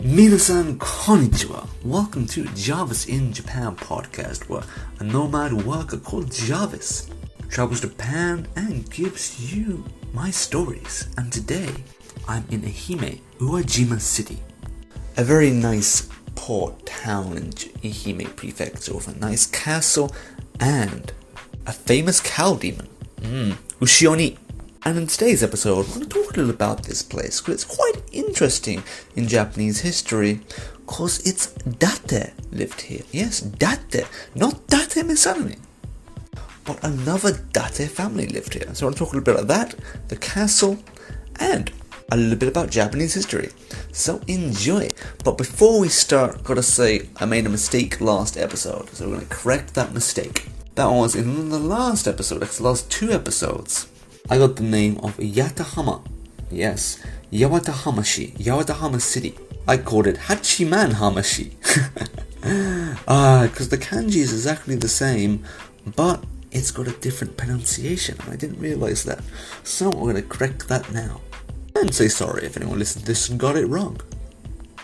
Minasan konnichiwa. Welcome to Jarvis in Japan podcast, where a nomad worker called Jarvis travels to Japan and gives you my stories. And today, I'm in EHime, Uwajima City. A very nice port town in EHime prefecture with a nice castle and a famous cow demon, Ushioni. And in today's episode, we're going to talk a little about this place, because it's quite interesting in Japanese history, because it's Date lived here. Yes, Date, not Date Misanami, but another Date family lived here. So I want to talk a little bit about that, the castle, and a little bit about Japanese history. So enjoy. But before we start, gotta say, I made a mistake last episode, so we're going to correct that mistake. That was in the last episode, it's the last two episodes. I got the name of Yatahama. Yes, Yawatahamashi, Yawatahama City. I called it Hachiman Hamashi. Because the kanji is exactly the same, but it's got a different pronunciation, and I didn't realize that. So I'm going to correct that now. And say sorry if anyone listened to this and got it wrong.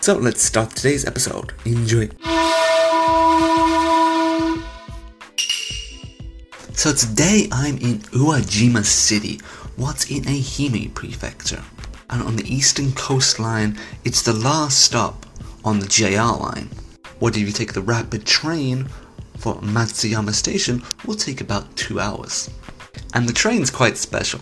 So let's start today's episode. Enjoy. So today I'm in Uwajima City, what's in EHime prefecture. And on the eastern coastline, it's the last stop on the JR line. What if you take the rapid train for Matsuyama Station, will take about 2 hours. And the train's quite special,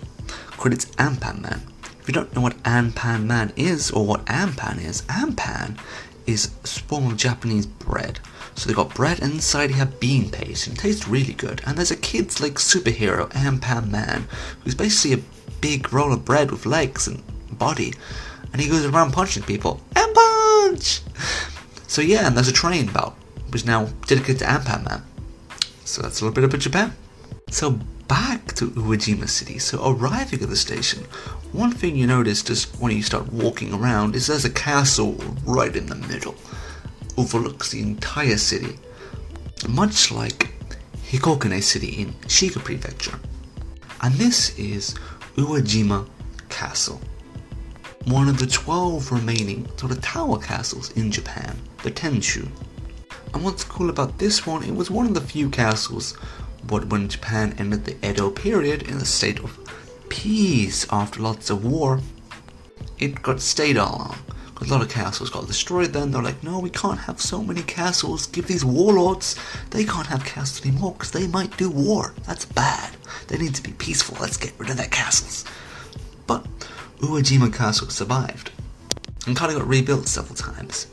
because it's Anpan Man. If you don't know what Anpan Man is, or what Anpan is a form of Japanese bread. So they got bread, and inside you have bean paste, and it tastes really good. And there's a kid's like superhero, Anpan Man, who's basically a big roll of bread with legs and body, and he goes around punching people. And punch! So yeah, and there's a train about, which is now dedicated to Anpan Man. So that's a little bit about Japan. So back to Uwajima City. So arriving at the station, one thing you notice just when you start walking around is there's a castle right in the middle. Overlooks the entire city, much like Hikokune City in Shiga Prefecture. And this is Uwajima Castle, one of the 12 remaining sort of tower castles in Japan, the Tenshu. And what's cool about this one, it was one of the few castles, but when Japan ended the Edo period in a state of peace after lots of war, it got stayed all along. A lot of castles got destroyed then. They're like, no, we can't have so many castles. Give these warlords, they can't have castles anymore because they might do war. That's bad. They need to be peaceful. Let's get rid of their castles. But Uwajima Castle survived and kind of got rebuilt several times.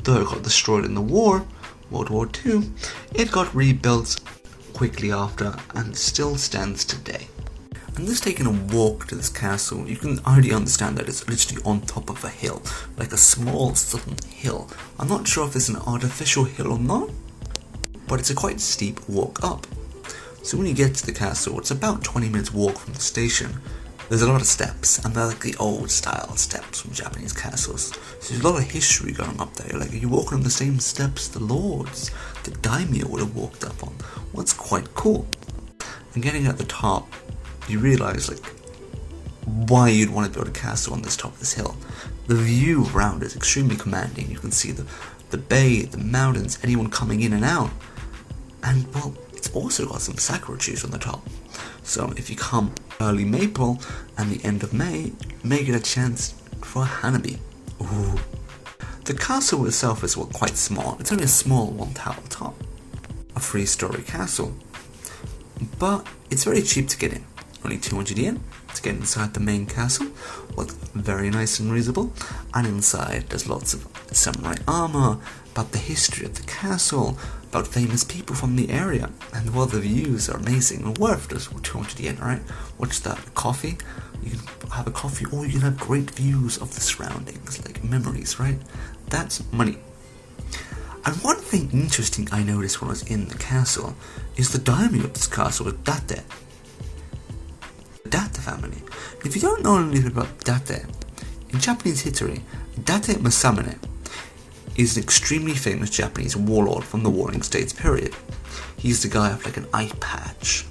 Though it got destroyed in the war, World War II, it got rebuilt quickly after and still stands today. And just taking a walk to this castle, you can already understand that it's literally on top of a hill, like a small southern hill. I'm not sure if it's an artificial hill or not, but it's a quite steep walk up. So when you get to the castle, it's about 20 minutes walk from the station. There's a lot of steps, and they're like the old style steps from Japanese castles. So there's a lot of history going up there. Like, you're walking on the same steps the lords, the daimyo would have walked up on. Well, it's quite cool. And getting at the top, you realise like why you'd want to build a castle on this top of this hill. The view around is extremely commanding. You can see the bay, the mountains, anyone coming in and out. And well, it's also got some sakura trees on the top. So if you come early April and the end of May, you may get a chance for a hanabi. Ooh. The castle itself is quite small. It's only a small one tower top. A 3-story castle. But it's very cheap to get in. Only 200 yen to get inside the main castle. Well, very nice and reasonable. And inside there's lots of samurai armor, about the history of the castle, about famous people from the area. And well, the views are amazing and worth just 200 yen, right? What's that? Coffee? You can have a coffee, or you can have great views of the surroundings, like memories, right? That's money. And one thing interesting I noticed when I was in the castle is the daimyo of this castle was Date. The Date family. If you don't know anything about Date, in Japanese history, Date Masamune is an extremely famous Japanese warlord from the Warring States period. He's the guy with like an eye patch,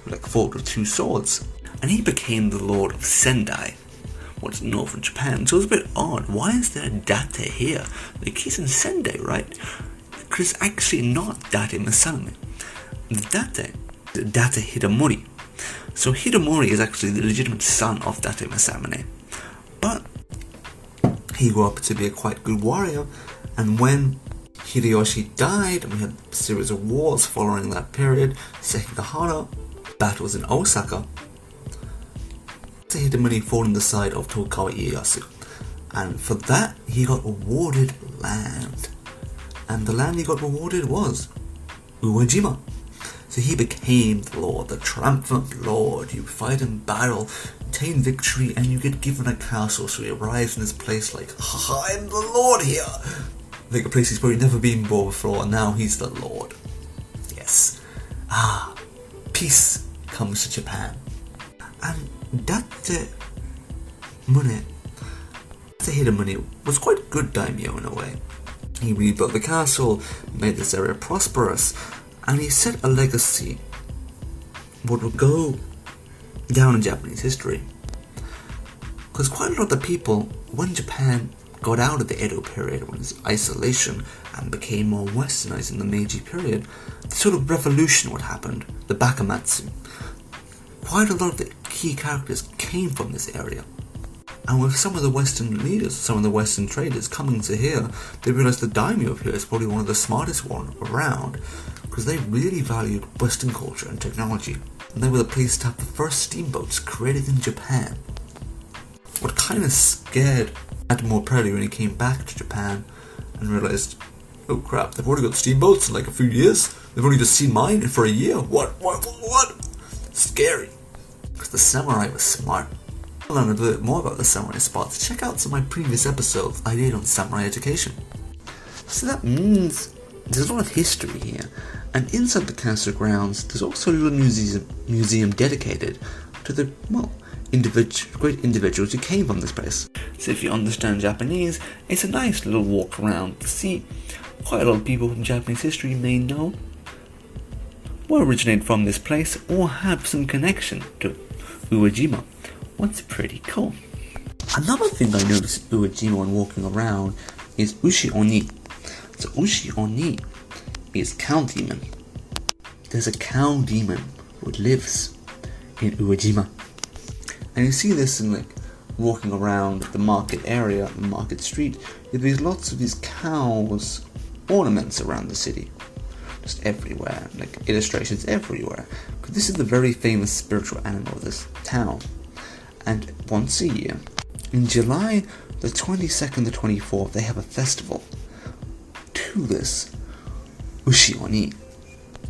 who like fought with 2 swords, and he became the lord of Sendai, what's northern Japan. So it's a bit odd. Why is there a date here? Like, he's in Sendai, right? Because it's actually not Date Masame. The Date Hidamori. So Hidamori is actually the legitimate son of Date Masamune. But he grew up to be a quite good warrior, and when Hideyoshi died, and we had a series of wars following that period, Sekigahara, battles in Osaka, Hidamori fought on the side of Tokugawa Ieyasu, and for that he got awarded land, and the land he got awarded was Uwajima. So he became the lord, the triumphant lord. You fight in battle, obtain victory, and you get given a castle. So he arrives in this place like, I'm the lord here. Like a place he's probably never been before, and now he's the lord. Yes. Peace comes to Japan. And Date Hidamune was quite a good daimyo in a way. He rebuilt the castle, made this area prosperous, and he set a legacy what will go down in Japanese history. Because quite a lot of the people, when Japan got out of the Edo period, when it was isolation and became more westernized in the Meiji period, the sort of revolution what happened, the Bakamatsu. Quite a lot of the key characters came from this area. And with some of the Western leaders, some of the Western traders coming to here, they realized the daimyo of here is probably one of the smartest one around, because they really valued Western culture and technology, and they were the place to have the first steamboats created in Japan. What kind of scared Admiral Perry when he came back to Japan and realized, oh crap, they've already got steamboats in like a few years, they've only just seen mine for a year, what? Scary. Because the samurai was smart. To learn a bit more about the samurai spots, check out some of my previous episodes I did on samurai education. So that means there's a lot of history here, and inside the castle grounds there's also a little museum dedicated to the, great individuals who came from this place. So if you understand Japanese, it's a nice little walk around to see quite a lot of people in Japanese history may know or originate from this place or have some connection to Uwajima. What's pretty cool. Another thing I noticed in Uwajima when walking around is Ushi Oni. So Ushi Oni is cow demon. There's a cow demon who lives in Uwajima. And you see this in like walking around the market area, the market street. There's lots of these cows ornaments around the city. Just everywhere, like illustrations everywhere. Because this is the very famous spiritual animal of this town. And once a year, in July the 22nd to 24th, they have a festival to this Ushi Oni,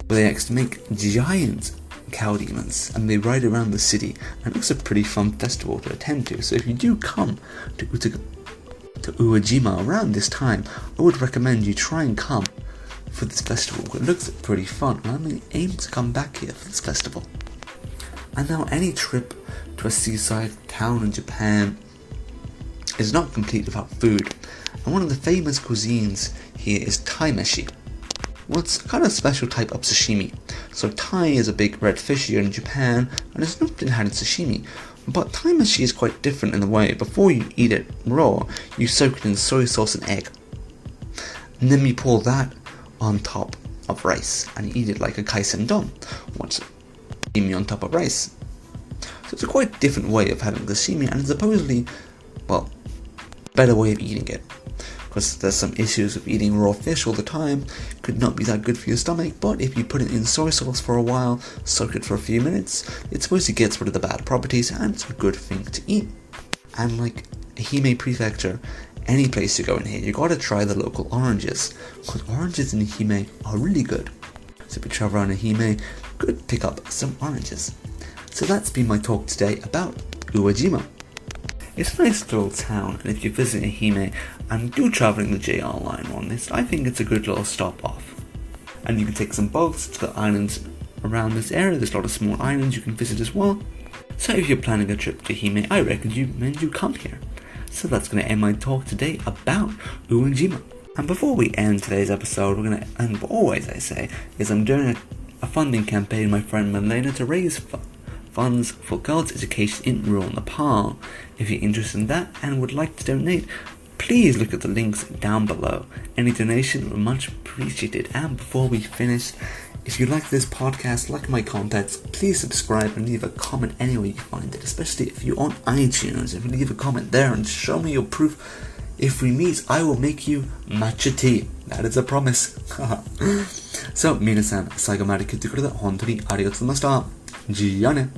where they actually make giant cow demons and they ride around the city, and it's a pretty fun festival to attend to. So if you do come to Uwajima around this time, I would recommend you try and come for this festival. It looks pretty fun, and I aim to come back here for this festival. And now any trip to a seaside town in Japan is not complete without food, and one of the famous cuisines here is Thai meshi. Well, it's kind of a special type of sashimi. So Thai is a big red fish here in Japan, and it's not been had in sashimi. But Thai meshi is quite different in the way, before you eat it raw, you soak it in soy sauce and egg. And then you pour that on top of rice, and you eat it like a kaisen don, once sashimi on top of rice. So it's a quite different way of having sashimi, and it's supposedly, well, better way of eating it. Because there's some issues with eating raw fish all the time, could not be that good for your stomach, but if you put it in soy sauce for a while, soak it for a few minutes, it supposedly gets rid of the bad properties, and it's a good thing to eat. And like Ehime Prefecture, any place you go in here, you gotta try the local oranges, because oranges in Ehime are really good. So if you travel around Ehime, good pick up some oranges. So that's been my talk today about Uwajima. It's a nice little town, and if you visit Ehime and do travelling the JR line on this, I think it's a good little stop off. And you can take some boats to the islands around this area. There's a lot of small islands you can visit as well. So if you're planning a trip to Ehime, I recommend you come here. So that's going to end my talk today about Uwajima. And before we end today's episode, we're going to, and always I say, is I'm doing a funding campaign with my friend Milena to raise funds for girls' education in rural Nepal. If you're interested in that and would like to donate, please look at the links down below. Any donation would be much appreciated. And before we finish, if you like this podcast, like my contents, please subscribe and leave a comment anywhere you find it, especially if you're on iTunes. If you leave a comment there and show me your proof, if we meet, I will make you matcha tea. That is a promise. So, 皆さん、最後まで聞いてくれて本当にありがとうございました。じゃあね。